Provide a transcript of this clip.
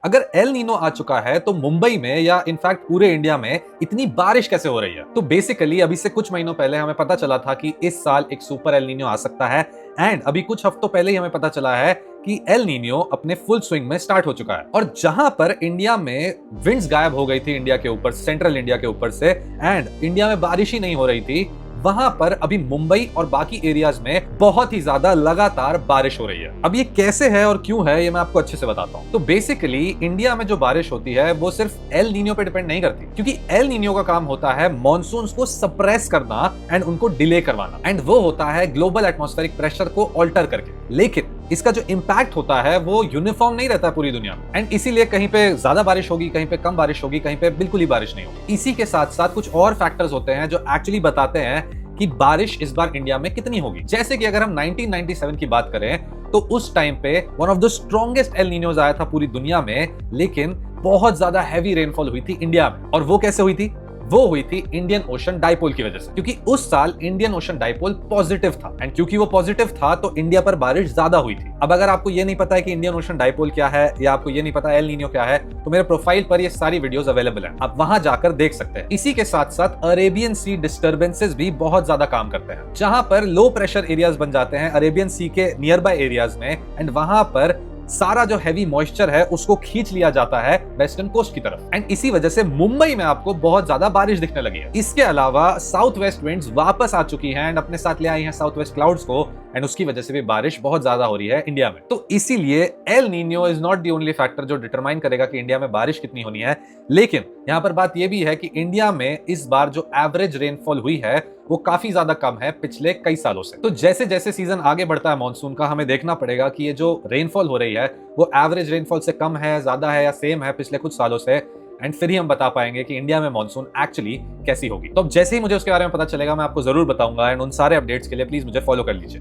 अगर El Nino आ चुका है तो मुंबई में या इनफैक्ट पूरे इंडिया में इतनी बारिश कैसे हो रही है? तो बेसिकली अभी से कुछ महीनों पहले हमें पता चला था कि इस साल एक सुपर एल नीनो आ सकता है एंड अभी कुछ हफ्तों पहले ही हमें पता चला है कि एल नीनो अपने फुल स्विंग में स्टार्ट हो चुका है। और जहां पर इंडिया में विंड्स गायब हो गई थी इंडिया के ऊपर, सेंट्रल इंडिया के ऊपर से, एंड इंडिया में बारिश ही नहीं हो रही थी, वहां पर अभी मुंबई और बाकी एरियाज में बहुत ही ज्यादा लगातार बारिश हो रही है। अब ये कैसे है और क्यों है ये मैं आपको अच्छे से बताता हूँ। तो बेसिकली इंडिया में जो बारिश होती है वो सिर्फ एल नीनो पे डिपेंड नहीं करती, क्योंकि एल नीनो का काम होता है मॉनसून्स को सप्रेस करना एंड उनको डिले करवाना, एंड वो होता है ग्लोबल एटमॉस्फेरिक प्रेशर को ऑल्टर करके। लेकिन इसका जो इंपैक्ट होता है वो यूनिफॉर्म नहीं रहता पूरी दुनिया में, एंड इसीलिए कहीं पे ज्यादा बारिश होगी, कहीं पे कम बारिश होगी, कहीं पे बिल्कुल ही बारिश नहीं होगी। इसी के साथ साथ कुछ और फैक्टर्स होते हैं जो एक्चुअली बताते हैं कि बारिश इस बार इंडिया में कितनी होगी। जैसे कि अगर हम 1997 की बात करें तो उस टाइम पे one of the strongest El Ninos आया था पूरी दुनिया में, लेकिन बहुत ज्यादा हैवी रेनफॉल हुई थी इंडिया में। और वो कैसे हुई थी? वो हुई थी इंडियन ओशन डाइपोल की वजह से, क्योंकि उस साल इंडियन ओशन डाइपोल पॉजिटिव था, एंड क्योंकि वो पॉजिटिव था तो इंडिया पर बारिश ज्यादा हुई थी। अब अगर आपको ये नहीं पता है कि इंडियन ओशन डाइपोल क्या है या आपको ये नहीं पता एल नीनो क्या है, तो मेरे प्रोफाइल पर ये सारी वीडियोस अवेलेबल हैं, आप वहां जाकर देख सकते हैं। इसी के साथ साथ अरेबियन सी डिस्टर्बेंसेस भी बहुत ज्यादा काम करते हैं, जहां पर लो प्रेशर एरियाज बन जाते हैं अरेबियन सी के नियर बाय एरियाज में, एंड वहां पर सारा जो हैवी मॉइस्चर है उसको खींच लिया जाता है वेस्टर्न कोस्ट की तरफ, एंड इसी वजह से मुंबई में आपको बहुत ज्यादा बारिश दिखने लगी है। इसके अलावा साउथ वेस्ट विंड्स वापस आ चुकी हैं एंड अपने साथ ले आई हैं साउथ वेस्ट क्लाउड्स को, एंड उसकी वजह से भी बारिश बहुत ज्यादा हो रही है इंडिया में। तो इसीलिए El Nino is not the only factor जो डिटरमाइन करेगा कि इंडिया में बारिश कितनी होनी है, लेकिन यहां पर बात यह भी है कि इंडिया में इस बार जो एवरेज रेनफॉल हुई है वो काफी ज्यादा कम है पिछले कई सालों से। तो जैसे जैसे सीजन आगे बढ़ता है मॉनसून का, हमें देखना पड़ेगा कि ये जो रेनफॉल हो रही है वो एवरेज रेनफॉल से कम है, ज्यादा है या सेम है पिछले कुछ सालों से, एंड फिर ही हम बता पाएंगे कि इंडिया में मॉनसून एक्चुअली कैसी होगी। तो अब जैसे ही मुझे उसके बारे में पता चलेगा मैं आपको जरूर बताऊंगा, एंड उन सारे अपडेट्स के लिए प्लीज मुझे फॉलो कर लीजिए।